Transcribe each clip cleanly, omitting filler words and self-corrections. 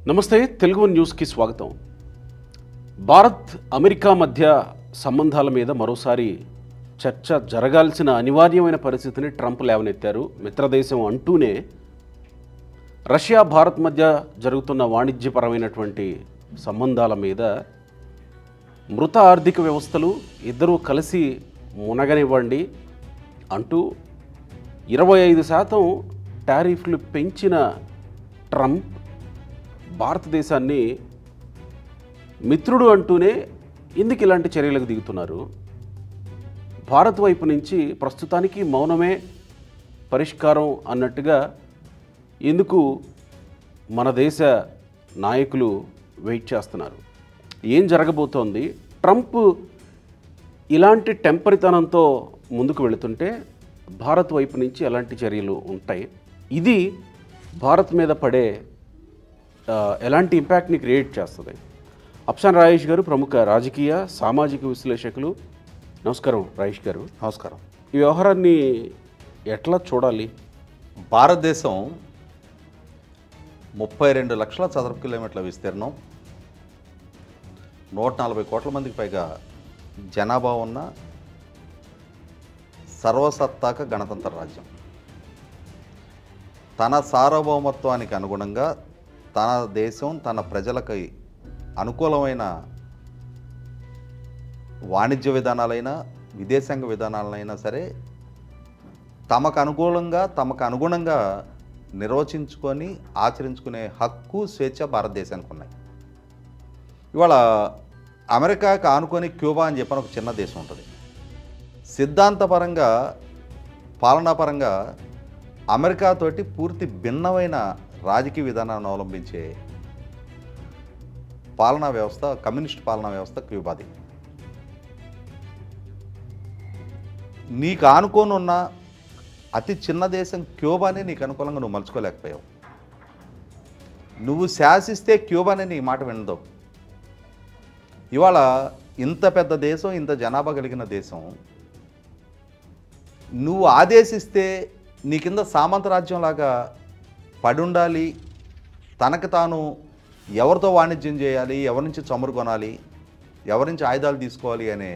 నమస్తే తెలుగు న్యూస్కి స్వాగతం. భారత్ అమెరికా మధ్య సంబంధాల మీద మరోసారి చర్చ జరగాల్సిన అనివార్యమైన పరిస్థితిని ట్రంప్ లేవనెత్తారు. మిత్రదేశం అంటూనే రష్యా భారత్ మధ్య జరుగుతున్న వాణిజ్యపరమైనటువంటి సంబంధాల మీద మృత ఆర్థిక వ్యవస్థలు ఇద్దరూ కలిసి మునగనివ్వండి అంటూ 25% టారిఫ్లు పెంచిన ట్రంప్ భారతదేశాన్ని మిత్రుడు అంటూనే ఎందుకు ఇలాంటి చర్యలకు దిగుతున్నారు? భారత్ వైపు నుంచి ప్రస్తుతానికి మౌనమే పరిష్కారం అన్నట్టుగా ఎందుకు మన దేశ నాయకులు వెయిట్ చేస్తున్నారు? ఏం జరగబోతోంది? ట్రంప్ ఇలాంటి టెంపరితనంతో ముందుకు వెళుతుంటే భారత్ వైపు నుంచి ఎలాంటి చర్యలు ఉంటాయి? ఇది భారత్ మీద పడే ఎలాంటి ఇంపాక్ట్ని క్రియేట్ చేస్తుంది? అప్సాన్ రాయేష్ గారు ప్రముఖ రాజకీయ సామాజిక విశ్లేషకులు. నమస్కారం రాయేష్ గారు. నమస్కారం. ఈ వ్యవహారాన్ని ఎట్లా చూడాలి? భారతదేశం 32 లక్షల చదరపు కిలోమీటర్ల విస్తీర్ణం, 140 కోట్ల మందికి పైగా జనాభా ఉన్న సర్వసత్తాక గణతంత్ర రాజ్యం. తన సార్వభౌమత్వానికి అనుగుణంగా తన దేశం తన ప్రజలకి అనుకూలమైన వాణిజ్య విధానాలైనా విదేశాంగ విధానాలైనా సరే తమకు అనుగుణంగా నిర్వచించుకొని ఆచరించుకునే హక్కు, స్వేచ్ఛ భారతదేశానికి ఉన్నాయి. ఇవాళ అమెరికాకు ఆనుకొని క్యూబా అని చెప్పిన ఒక చిన్న దేశం ఉంటుంది. సిద్ధాంతపరంగా పాలనాపరంగా అమెరికాతోటి పూర్తి భిన్నమైన రాజకీయ విధానాన్ని అవలంబించే పాలనా వ్యవస్థ, కమ్యూనిస్ట్ పాలనా వ్యవస్థ క్యూబాది. నీకు ఆనుకొని ఉన్న అతి చిన్న దేశం క్యూబానే నీకు అనుకూలంగా నువ్వు మలుచుకోలేకపోయావు. నువ్వు శాసిస్తే క్యూబానే నీ మాట వినదు. ఇవాళ ఇంత పెద్ద దేశం, ఇంత జనాభా కలిగిన దేశం నువ్వు ఆదేశిస్తే నీ కింద సామంత రాజ్యంలాగా పడి ఉండాలి, తనకు తాను ఎవరితో వాణిజ్యం చేయాలి, ఎవరి నుంచి చమురు కొనాలి, ఎవరి నుంచి ఆయుధాలు తీసుకోవాలి అనే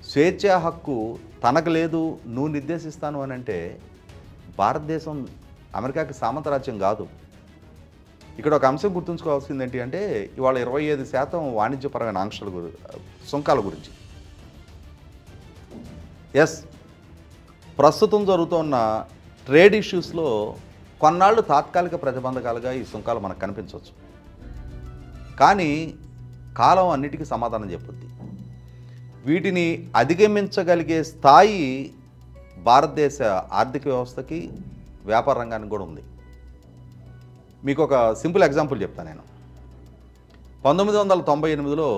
స్వేచ్ఛా హక్కు తనకు లేదు. నువ్వు నిర్దేశిస్తాను అని అంటే భారతదేశం అమెరికాకి సామంత రాజ్యం కాదు. ఇక్కడ ఒక అంశం గుర్తుంచుకోవాల్సింది ఏంటి అంటే ఇవాళ 25% వాణిజ్యపరమైన ఆంక్షల సుంకాల గురించి. ఎస్, ప్రస్తుతం జరుగుతున్న ట్రేడ్ ఇష్యూస్లో కొన్నాళ్ళు తాత్కాలిక ప్రతిబంధకాలుగా ఈ సుంకాలు మనకు కనిపించవచ్చు. కానీ కాలం అన్నిటికీ సమాధానం చెప్పుద్ది. వీటిని అధిగమించగలిగే స్థాయి భారతదేశ ఆర్థిక వ్యవస్థకి, వ్యాపార రంగానికి కూడా ఉంది. మీకు ఒక సింపుల్ ఎగ్జాంపుల్ చెప్తాను నేను. 1998లో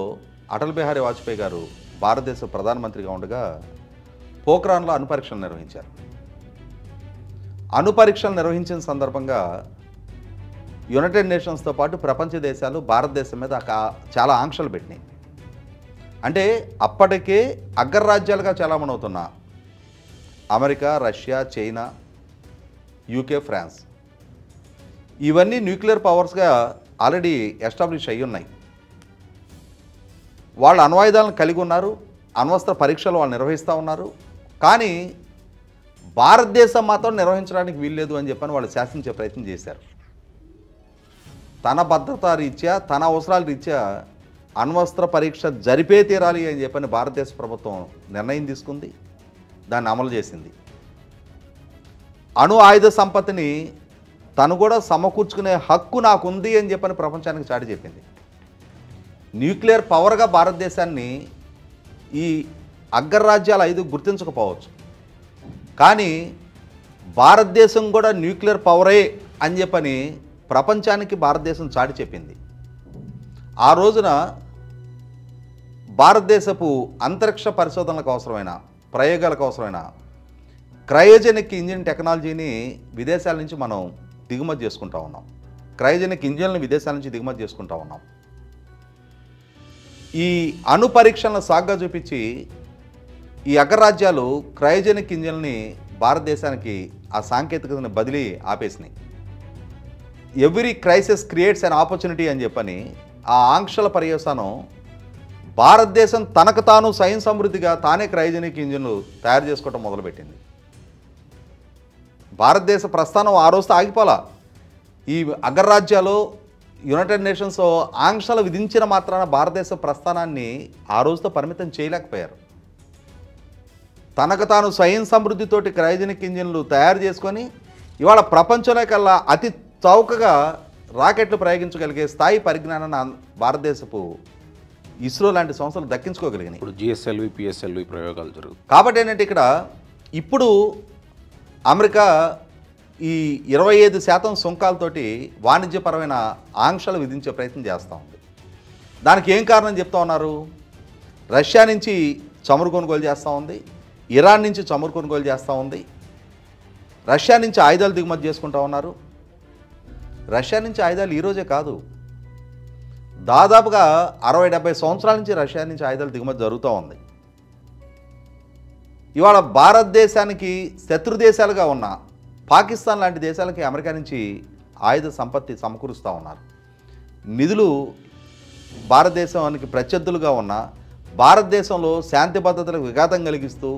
అటల్ బిహారీ వాజ్పేయి గారు భారతదేశ ప్రధానమంత్రిగా ఉండగా పోఖ్రాన్లో అణుపరీక్షలు నిర్వహించారు. అణుపరీక్షలు నిర్వహించిన సందర్భంగా యునైటెడ్ నేషన్స్తో పాటు ప్రపంచ దేశాలు భారతదేశం మీద చాలా ఆంక్షలు పెట్టినాయి. అంటే అప్పటికే అగ్రరాజ్యాలుగా చలామణవుతున్న America, Russia, China, UK, France ఇవన్నీ న్యూక్లియర్ పవర్స్గా ఆల్రెడీ ఎస్టాబ్లిష్ అయ్యి ఉన్నాయి. వాళ్ళు అణ్వాయుధాలను కలిగి ఉన్నారు, అణ్వస్త్ర పరీక్షలు వాళ్ళు నిర్వహిస్తూ ఉన్నారు. కానీ భారతదేశం మాత్రం నిర్వహించడానికి వీల్లేదు అని చెప్పని వాళ్ళు శాసించే ప్రయత్నం చేశారు. తన భద్రతా రీత్యా, తన అవసరాల రీత్యా అణ్వస్త్ర పరీక్ష జరిపే తీరాలి అని చెప్పని భారతదేశ ప్రభుత్వం నిర్ణయం తీసుకుంది, దాన్ని అమలు చేసింది. అణు ఆయుధ సంపత్తిని తను కూడా సమకూర్చుకునే హక్కు నాకుంది అని చెప్పని ప్రపంచానికి చాటి చెప్పింది. న్యూక్లియర్ పవర్గా భారతదేశాన్ని ఈ అగ్రరాజ్యాలు 5 గుర్తించకపోవచ్చు, కానీ భారతదేశం కూడా న్యూక్లియర్ పవరే అని చెప్పని ప్రపంచానికి భారతదేశం చాటి చెప్పింది. ఆ రోజున భారతదేశపు అంతరిక్ష పరిశోధనలకు అవసరమైన, ప్రయోగాలకు అవసరమైన క్రయోజెనిక్ ఇంజిన్ టెక్నాలజీని విదేశాల నుంచి మనం దిగుమతి చేసుకుంటా ఉన్నాం. క్రయోజెనిక్ ఇంజిన్లను విదేశాల నుంచి దిగుమతి చేసుకుంటా ఉన్నాం. ఈ అణు పరీక్షలను సాగ్గా చూపించి ఈ అగ్రరాజ్యాలు క్రయోజెనిక్ ఇంజిన్ని భారతదేశానికి ఆ సాంకేతికతను బదిలీ ఆపేసినాయి. Every crisis creates an opportunity అని చెప్పని ఆ ఆంక్షల పర్యవసానం భారతదేశం తనకు తాను స్వయం సమృద్ధిగా తానే క్రయోజనిక్ ఇంజిన్లు తయారు చేసుకోవటం మొదలుపెట్టింది. భారతదేశ ప్రస్థానం ఆ రోజుతో ఆగిపోలా. ఈ అగ్రరాజ్యాలు యునైటెడ్ నేషన్స్ ఆంక్షలు విధించిన మాత్రాన భారతదేశ ప్రస్థానాన్ని ఆ రోజుతో పరిమితం చేయలేకపోయారు. తనకు తాను స్వయం సమృద్ధితోటి క్రయోజనిక్ ఇంజిన్లు తయారు చేసుకొని ఇవాళ ప్రపంచంలో కల్లా అతి చౌకగా రాకెట్లు ప్రయోగించగలిగే స్థాయి పరిజ్ఞానాన్ని భారతదేశపు ఇస్రో లాంటి సంస్థలు దక్కించుకోగలిగినాయి. ఇప్పుడు జిఎస్ఎల్వి పిఎస్ఎల్వి ప్రయోగాలు జరుగుతాయి. కాబట్టి ఏంటంటే ఇక్కడ ఇప్పుడు అమెరికా ఈ 25% సుంకాలతోటి వాణిజ్యపరమైన ఆంక్షలు విధించే ప్రయత్నం చేస్తూ ఉంది. దానికి ఏం కారణం చెప్తా ఉన్నారు? రష్యా నుంచి చమురు కొనుగోలు చేస్తూ ఉంది, ఇరాన్ నుంచి చమురు కొనుగోలు చేస్తూ ఉంది, రష్యా నుంచి ఆయుధాలు దిగుమతి చేసుకుంటూ ఉన్నారు. రష్యా నుంచి ఆయుధాలు ఈరోజే కాదు, దాదాపుగా 60-70 సంవత్సరాల నుంచి రష్యా నుంచి ఆయుధాలు దిగుమతి జరుగుతూ ఉంది. ఇవాళ భారతదేశానికి శత్రు దేశాలుగా ఉన్న పాకిస్తాన్ లాంటి దేశాలకి అమెరికా నుంచి ఆయుధ సంపత్తి సమకూరుస్తూ ఉన్నారు. నిధులు భారతదేశానికి ప్రత్యర్థులుగా ఉన్న, భారతదేశంలో శాంతి భద్రతలకు విఘాతం కలిగిస్తూ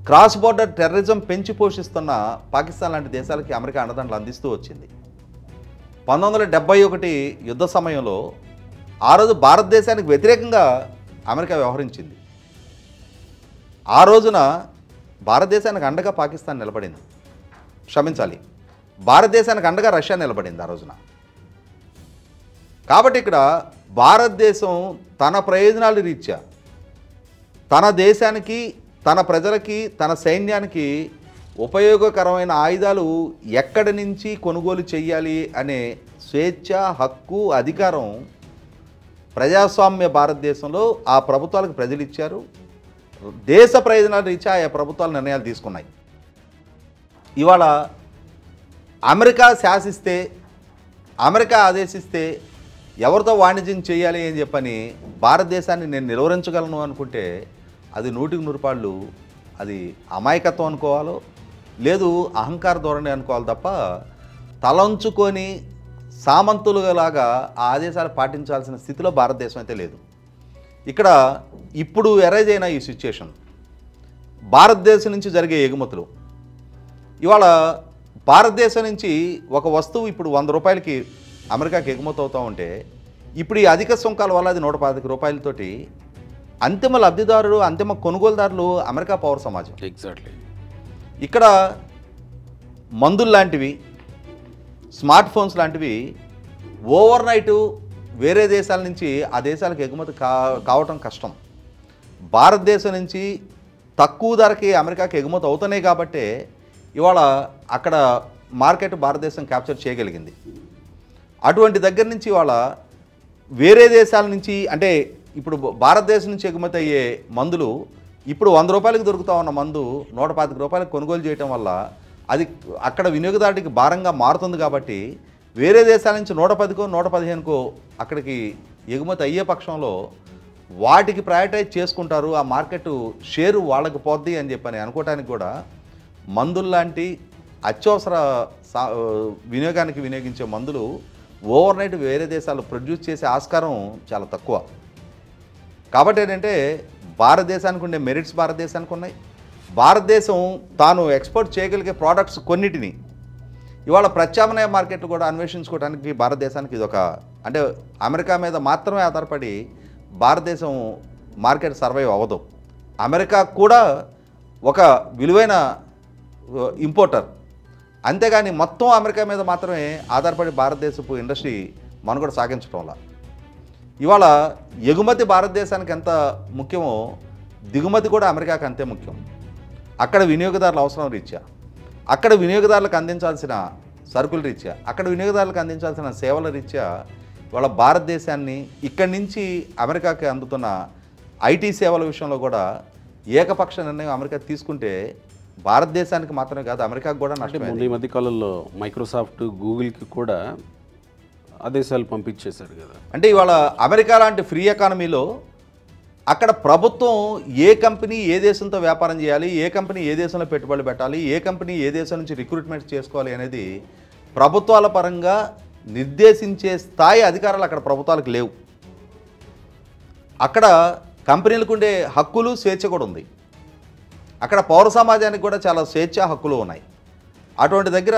క్రాస్ బోర్డర్ టెర్రరిజం పెంచి పోషిస్తున్న పాకిస్తాన్ లాంటి దేశాలకి అమెరికా అండదండలు అందిస్తూ వచ్చింది. 1971 యుద్ధ సమయంలో ఆ రోజు భారతదేశానికి వ్యతిరేకంగా అమెరికా వ్యవహరించింది. ఆ రోజున భారతదేశానికి అండగా పాకిస్తాన్ నిలబడింది, క్షమించాలి, భారతదేశానికి అండగా రష్యా నిలబడింది ఆ రోజున. కాబట్టి ఇక్కడ భారతదేశం తన ప్రయోజనాల రీత్యా తన దేశానికి, తన ప్రజలకి, తన సైన్యానికి ఉపయోగకరమైన ఆయుధాలు ఎక్కడి నుంచి కొనుగోలు చేయాలి అనే స్వేచ్ఛ, హక్కు, అధికారం ప్రజాస్వామ్య భారతదేశంలో ఆ ప్రభుత్వాలకు ప్రజలు ఇచ్చారు. దేశ ప్రయోజనాల రీత్యా ఆ ప్రభుత్వాలు నిర్ణయాలు తీసుకున్నాయి. ఇవాళ అమెరికా శాసిస్తే, అమెరికా ఆదేశిస్తే ఎవరితో వాణిజ్యం చేయాలి అని చెప్పని భారతదేశాన్ని నేను నిలువరించగలను అనుకుంటే అది 100% అది అమాయకత్వం అనుకోవాలో, లేదు అహంకార ధోరణి అనుకోవాలి తప్ప తలంచుకొని సామంతులులాగా ఆ ఆదేశాలు పాటించాల్సిన స్థితిలో భారతదేశం అయితే లేదు. ఇక్కడ ఇప్పుడు ఎరైజ్ అయిన ఈ సిచ్యుయేషన్, భారతదేశం నుంచి జరిగే ఎగుమతులు, ఇవాళ భారతదేశం నుంచి ఒక వస్తువు ఇప్పుడు 100 రూపాయలకి అమెరికాకి ఎగుమతి అవుతూ ఉంటే ఇప్పుడు ఈ అధిక సుంకాల వల్ల అది 125 రూపాయలతోటి అంతిమ లబ్ధిదారులు, అంతిమ కొనుగోలుదారులు అమెరికా పౌర సమాజం. ఎగ్జాక్ట్లీ. ఇక్కడ మందులు లాంటివి, స్మార్ట్ ఫోన్స్ లాంటివి ఓవర్ నైటు వేరే దేశాల నుంచి ఆ దేశాలకు ఎగుమతి కావటం కష్టం. భారతదేశం నుంచి తక్కువ ధరకి అమెరికాకి ఎగుమతి అవుతున్నాయి కాబట్టే ఇవాళ అక్కడ మార్కెట్ భారతదేశం క్యాప్చర్ చేయగలిగింది. అటువంటి దగ్గర నుంచి ఇవాళ వేరే దేశాల నుంచి, అంటే ఇప్పుడు భారతదేశం నుంచి ఎగుమతి అయ్యే మందులు ఇప్పుడు 100 రూపాయలకు దొరుకుతూ ఉన్న మందు 125 రూపాయలకు కొనుగోలు చేయటం వల్ల అది అక్కడ వినియోగదారుడికి భారంగా మారుతుంది. కాబట్టి వేరే దేశాల నుంచి 110కో 115కో అక్కడికి ఎగుమతి అయ్యే పక్షంలో వాటికి ప్రయారిటైజ్ చేసుకుంటారు, ఆ మార్కెట్ షేరు వాళ్ళకి పోద్ది అని చెప్పని అనుకోవటానికి కూడా మందుల్లాంటి అత్యవసర వినియోగానికి వినియోగించే మందులు ఓవర్ నైట్ వేరే దేశాలు ప్రొడ్యూస్ చేసే ఆస్కారం చాలా తక్కువ. కాబట్టి ఏంటంటే భారతదేశానికి ఉండే మెరిట్స్ భారతదేశానికి ఉన్నాయి. భారతదేశం తాను ఎక్స్పోర్ట్ చేయగలిగే ప్రోడక్ట్స్ కొన్నిటిని ఇవాళ ప్రత్యామ్నాయ మార్కెట్లు కూడా అన్వేషించుకోవడానికి భారతదేశానికి ఇదొక, అంటే అమెరికా మీద మాత్రమే ఆధారపడి భారతదేశం మార్కెట్ సర్వైవ్ అవ్వదు. అమెరికా కూడా ఒక విలువైన ఇంపోర్టర్, అంతేగాని మొత్తం అమెరికా మీద మాత్రమే ఆధారపడి భారతదేశపు ఇండస్ట్రీ మనుగడ సాగించడం వల్ల ఇవాళ ఎగుమతి భారతదేశానికి ఎంత ముఖ్యమో దిగుమతి కూడా అమెరికాకి అంతే ముఖ్యం. అక్కడ వినియోగదారుల అవసరం రీత్యా, అక్కడ వినియోగదారులకు అందించాల్సిన సరుకుల రీత్యా, అక్కడ వినియోగదారులకు అందించాల్సిన సేవల రీత్యా వాళ్ళ భారతదేశాన్ని ఇక్కడి నుంచి అమెరికాకి అందుతున్న ఐటీ సేవల విషయంలో కూడా ఏకపక్ష నిర్ణయం అమెరికా తీసుకుంటే భారతదేశానికి మాత్రమే కాదు అమెరికాకు కూడా నష్టం. ఈ మధ్య కాలంలో మైక్రోసాఫ్ట్, గూగుల్కి కూడా ఆదేశాలు పంపించేశారు కదా. అంటే ఇవాళ అమెరికా లాంటి ఫ్రీ ఎకానమీలో అక్కడ ప్రభుత్వం ఏ కంపెనీ ఏ దేశంతో వ్యాపారం చేయాలి, ఏ కంపెనీ ఏ దేశంలో పెట్టుబడులు పెట్టాలి, ఏ కంపెనీ ఏ దేశం నుంచి రిక్రూట్మెంట్ చేసుకోవాలి అనేది ప్రభుత్వాల పరంగా నిర్దేశించే స్థాయి అధికారాలు అక్కడ ప్రభుత్వాలకు లేవు. అక్కడ కంపెనీలకు ఉండే హక్కులు, స్వేచ్ఛ కూడా ఉంది. అక్కడ పౌర సమాజానికి కూడా చాలా స్వేచ్ఛ, హక్కులు ఉన్నాయి. అటువంటి దగ్గర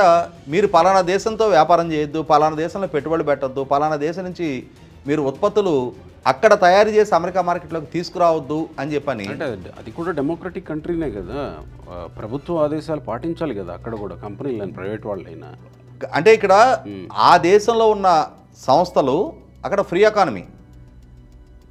మీరు పలానా దేశంతో వ్యాపారం చేయొద్దు, పలానా దేశంలో పెట్టుబడి పెట్టద్దు, పలానా దేశం నుంచి మీరు ఉత్పత్తులు అక్కడ తయారు చేసి అమెరికా మార్కెట్లోకి తీసుకురావద్దు అని చెప్పని. అంటే అది కూడా డెమోక్రటిక్ కంట్రీనే కదా, ప్రభుత్వ ఆదేశాలు పాటించాలి కదా అక్కడ కూడా, కంపెనీలు ప్రైవేట్ వాళ్ళైనా. అంటే ఇక్కడ ఆ దేశంలో ఉన్న సంస్థలు అక్కడ ఫ్రీ ఎకానమీ,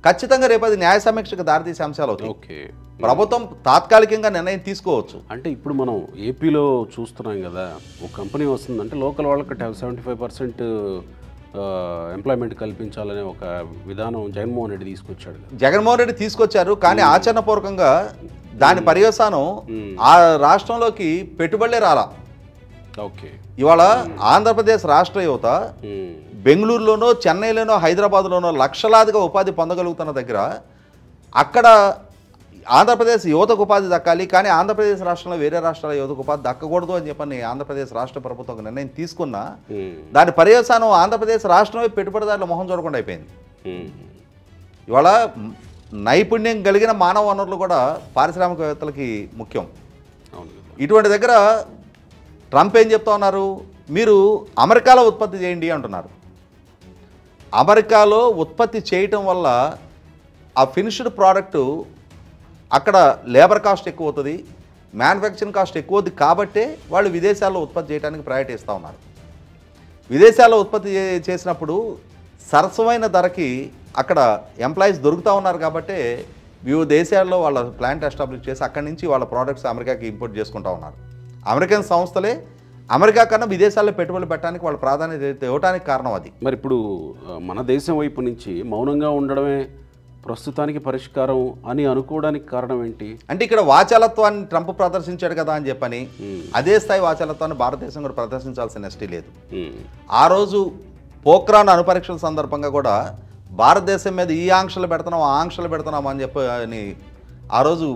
ఖచ్చితంగా రేపు అది న్యాయ సమీక్షకు దారితీసే అంశాలు అవుతాయి. ఓకే, ప్రభుత్వం తాత్కాలికంగా నిర్ణయం తీసుకోవచ్చు. అంటే ఇప్పుడు మనం ఏపీలో చూస్తున్నాం కదా, ఒక కంపెనీ వస్తుందంటే లోకల్ వాళ్ళకి 75% ఎంప్లాయ్మెంట్ కల్పించాలనే ఒక విధానం జగన్మోహన్ రెడ్డి తీసుకొచ్చాడు. జగన్మోహన్ రెడ్డి తీసుకొచ్చారు, కానీ ఆచరణపూర్వకంగా దాని పర్యవసానం ఆ రాష్ట్రంలోకి పెట్టుబడులే రాలా. ఓకే, ఇవాళ ఆంధ్రప్రదేశ్ రాష్ట్ర యువత బెంగళూరులోనో, చెన్నైలోనో, హైదరాబాద్లోనో లక్షలాదిగా ఉపాధి పొందగలుగుతున్న దగ్గర అక్కడ ఆంధ్రప్రదేశ్ యువతకు ఉపాధి దక్కాలి, కానీ ఆంధ్రప్రదేశ్ రాష్ట్రంలో వేరే రాష్ట్రాల యువతకు ఉపాధి దక్కకూడదు అని చెప్పని ఆంధ్రప్రదేశ్ రాష్ట్ర ప్రభుత్వం ఒక నిర్ణయం తీసుకున్నా దాని పర్యవసానం ఆంధ్రప్రదేశ్ రాష్ట్రమే పెట్టుబడిదారుల మొహం చూడకుండా అయిపోయింది. ఇవాళ నైపుణ్యం కలిగిన మానవ వనరులు కూడా పారిశ్రామికవేత్తలకి ముఖ్యం. ఇటువంటి దగ్గర ట్రంప్ ఏం చెప్తా ఉన్నారు, మీరు అమెరికాలో ఉత్పత్తి చేయండి అంటున్నారు. అమెరికాలో ఉత్పత్తి చేయటం వల్ల ఆ ఫినిష్డ్ ప్రోడక్టు అక్కడ లేబర్ కాస్ట్ ఎక్కువ అవుతుంది, మ్యానుఫ్యాక్చరింగ్ కాస్ట్ ఎక్కువ అవుతుంది, కాబట్టే వాళ్ళు విదేశాల్లో ఉత్పత్తి చేయడానికి ప్రయారిటీ ఇస్తూ ఉన్నారు. విదేశాల్లో ఉత్పత్తి చేసినప్పుడు సరసమైన ధరకి అక్కడ ఎంప్లాయీస్ దొరుకుతూ ఉన్నారు, కాబట్టే వివిధ దేశాల్లో వాళ్ళ ప్లాంట్ ఎస్టాబ్లిష్ చేసి అక్కడి నుంచి వాళ్ళ ప్రోడక్ట్స్ అమెరికాకి ఇంపోర్ట్ చేసుకుంటూ ఉన్నారు. అమెరికన్ సంస్థలే అమెరికా కన్నా విదేశాల్లో పెట్టుబడులు పెట్టడానికి వాళ్ళు ప్రాధాన్యత ఇవ్వడానికి కారణం అది. మరి ఇప్పుడు మన దేశం వైపు నుంచి మౌనంగా ఉండడమే ప్రస్తుతానికి పరిష్కారం అని అనుకోవడానికి కారణం ఏంటి? అంటే ఇక్కడ వాచాలత్వాన్ని ట్రంప్ ప్రదర్శించాడు కదా అని చెప్పని అదే స్థాయి వాచాలత్వాన్ని భారతదేశం కూడా ప్రదర్శించాల్సిన నెస్టీ లేదు. ఆ రోజు పోఖ్రాన్ అణుపరీక్షల సందర్భంగా కూడా భారతదేశం మీద ఈ ఆంక్షలు పెడుతున్నాం, ఆ ఆంక్షలు పెడుతున్నాం అని చెప్పని ఆ రోజు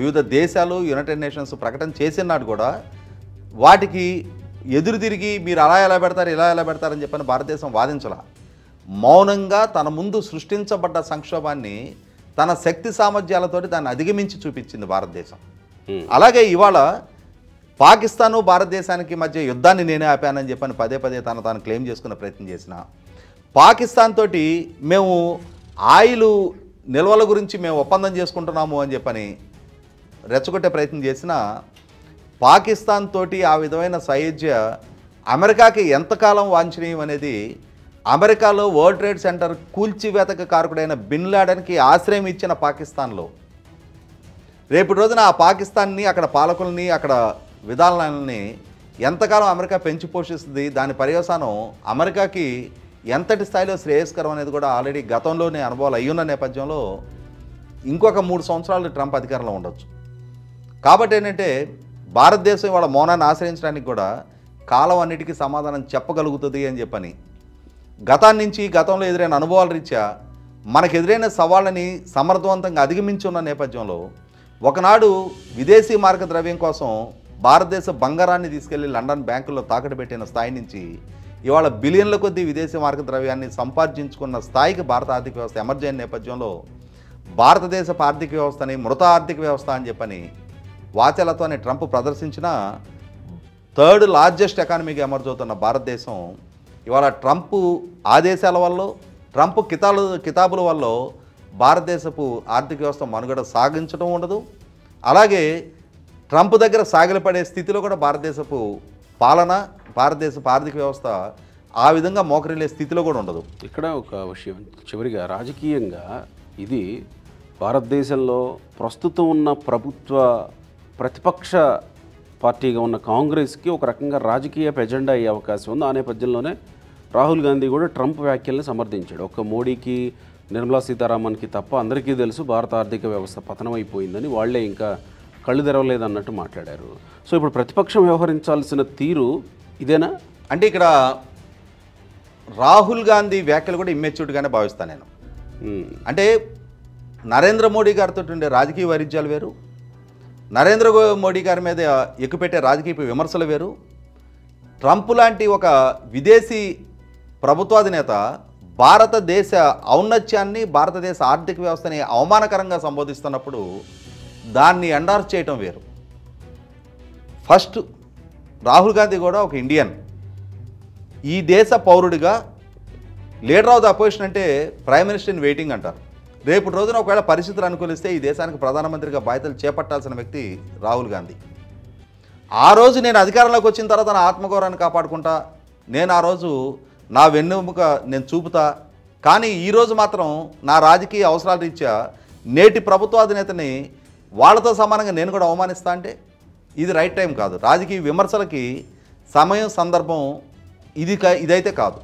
వివిధ దేశాలు, యునైటెడ్ నేషన్స్ ప్రకటన చేసినాడు కూడా వాటికి ఎదురు తిరిగి మీరు అలా ఎలా పెడతారు, ఇలా ఎలా పెడతారని చెప్పని భారతదేశం వాదించాల. మౌనంగా తన ముందు సృష్టించబడ్డ సంక్షోభాన్ని తన శక్తి సామర్థ్యాలతోటి దాన్ని అధిగమించి చూపించింది భారతదేశం. అలాగే ఇవాళ పాకిస్తాను భారతదేశానికి మధ్య యుద్ధాన్ని నేనే ఆపానని చెప్పని పదే పదే తాను క్లెయిమ్ చేసుకునే ప్రయత్నం చేసిన, పాకిస్తాన్ తోటి మేము ఆయిల్ నిల్వల గురించి మేము ఒప్పందం చేసుకుంటున్నాము అని చెప్పని రెచ్చగొట్టే ప్రయత్నం చేసిన, పాకిస్తాన్ తోటి ఆ విధమైన సయోధ్య అమెరికాకి ఎంతకాలం వాంఛనీయం అనేది అమెరికాలో వరల్డ్ ట్రేడ్ సెంటర్ కూల్చివేతక కారకుడైన బిన్ లాడెన్కి ఆశ్రయం ఇచ్చిన పాకిస్తాన్లో రేపటి రోజున ఆ పాకిస్తాన్ని, అక్కడ పాలకుల్ని, అక్కడ విధానాలని ఎంతకాలం అమెరికా పెంచి పోషిస్తుంది, దాని పర్యవసానం అమెరికాకి ఎంతటి స్థాయిలో శ్రేయస్కరం అనేది కూడా ఆల్రెడీ గతంలోనే అనుభవాలు అయ్యున్న నేపథ్యంలో ఇంకొక 3 సంవత్సరాలు ట్రంప్ అధికారంలో ఉండొచ్చు. కాబట్టి ఏంటంటే భారతదేశం వాళ్ళ మౌనాన్ని ఆశ్రయించడానికి కూడా కాలం అన్నిటికీ సమాధానం చెప్పగలుగుతుంది అని చెప్పని గతంలో ఎదురైన అనుభవాల రీత్యా మనకు ఎదురైన సవాళ్ళని సమర్థవంతంగా అధిగమించి ఉన్న నేపథ్యంలో ఒకనాడు విదేశీ మార్గ ద్రవ్యం కోసం భారతదేశ బంగారాన్ని తీసుకెళ్లి లండన్ బ్యాంకుల్లో తాకట్టు పెట్టిన స్థాయి నుంచి ఇవాళ బిలియన్ల కొద్దీ విదేశీ మార్గ ద్రవ్యాన్ని సంపాదించుకున్న స్థాయికి భారత ఆర్థిక వ్యవస్థ ఎమర్జ్ అయిన నేపథ్యంలో భారతదేశపు ఆర్థిక వ్యవస్థని మృత ఆర్థిక వ్యవస్థ అని చెప్పని వాచాలత్వాన్ని ట్రంప్ ప్రదర్శించిన 3rd లార్జెస్ట్ ఎకానమీగా ఎమర్జ్ అవుతున్న భారతదేశం ఇవాళ ట్రంప్ ఆదేశాల వల్ల, ట్రంప్ కితాబుల వల్ల భారతదేశపు ఆర్థిక వ్యవస్థ మనుగడ సాగించడం ఉండదు. అలాగే ట్రంప్ దగ్గర సాగిలపడే స్థితిలో కూడా భారతదేశపు పాలన, భారతదేశపు ఆర్థిక వ్యవస్థ ఆ విధంగా మోకరిల్లే స్థితిలో కూడా ఉండదు. ఇక్కడ ఒక విషయం చివరిగా, రాజకీయంగా ఇది భారతదేశంలో ప్రస్తుతం ఉన్న ప్రతిపక్ష పార్టీగా ఉన్న కాంగ్రెస్కి ఒక రకంగా రాజకీయ ఎజెండా అయ్యే అవకాశం ఉంది. ఆ నేపథ్యంలోనే రాహుల్ గాంధీ కూడా ట్రంప్ వ్యాఖ్యల్ని సమర్థించాడు. ఒక్క మోడీకి, నిర్మలా సీతారామన్కి తప్ప అందరికీ తెలుసు భారత ఆర్థిక వ్యవస్థ పతనమైపోయిందని, వాళ్లే ఇంకా కళ్ళు తెరవలేదన్నట్టు మాట్లాడారు. సో ఇప్పుడు ప్రతిపక్షం వ్యవహరించాల్సిన తీరు ఇదేనా? అంటే ఇక్కడ రాహుల్ గాంధీ వ్యాఖ్యలు కూడా ఇమ్మెచ్యూర్డ్గానే భావిస్తాను నేను. అంటే నరేంద్ర మోడీ గారితో ఉండే రాజకీయ వైరుధ్యాలు వేరు, నరేంద్ర మోడీ గారి మీద ఎక్కుపెట్టే రాజకీయ విమర్శలు వేరు, ట్రంప్ లాంటి ఒక విదేశీ ప్రభుత్వాధినేత భారతదేశ ఔన్నత్యాన్ని, భారతదేశ ఆర్థిక వ్యవస్థని అవమానకరంగా సంబోధిస్తున్నప్పుడు దాన్ని ఎండార్స్ చేయటం వేరు. ఫస్ట్ రాహుల్ గాంధీ కూడా ఒక ఇండియన్, ఈ దేశ పౌరుడిగా లీడర్ ఆఫ్ ద అపోజిషన్ అంటే ప్రైమ్ మినిస్టర్ ఇన్ వెయిటింగ్ అంటారు. రేపు రోజున ఒకవేళ పరిస్థితులు అనుకూలిస్తే ఈ దేశానికి ప్రధానమంత్రిగా బాధ్యతలు చేపట్టాల్సిన వ్యక్తి రాహుల్ గాంధీ. ఆ రోజు నేను అధికారంలోకి వచ్చిన తర్వాత నా ఆత్మగౌరవాన్ని కాపాడుకుంటా, నేను ఆ రోజు నా వెన్నెముక నేను చూపుతా, కానీ ఈరోజు మాత్రం నా రాజకీయ అవసరాల రీత్యా నేటి ప్రభుత్వాధినేతని వాళ్ళతో సమానంగా నేను కూడా అవమానిస్తా అంటే ఇది రైట్ టైం కాదు. రాజకీయ విమర్శలకి సమయం, సందర్భం ఇదైతే కాదు.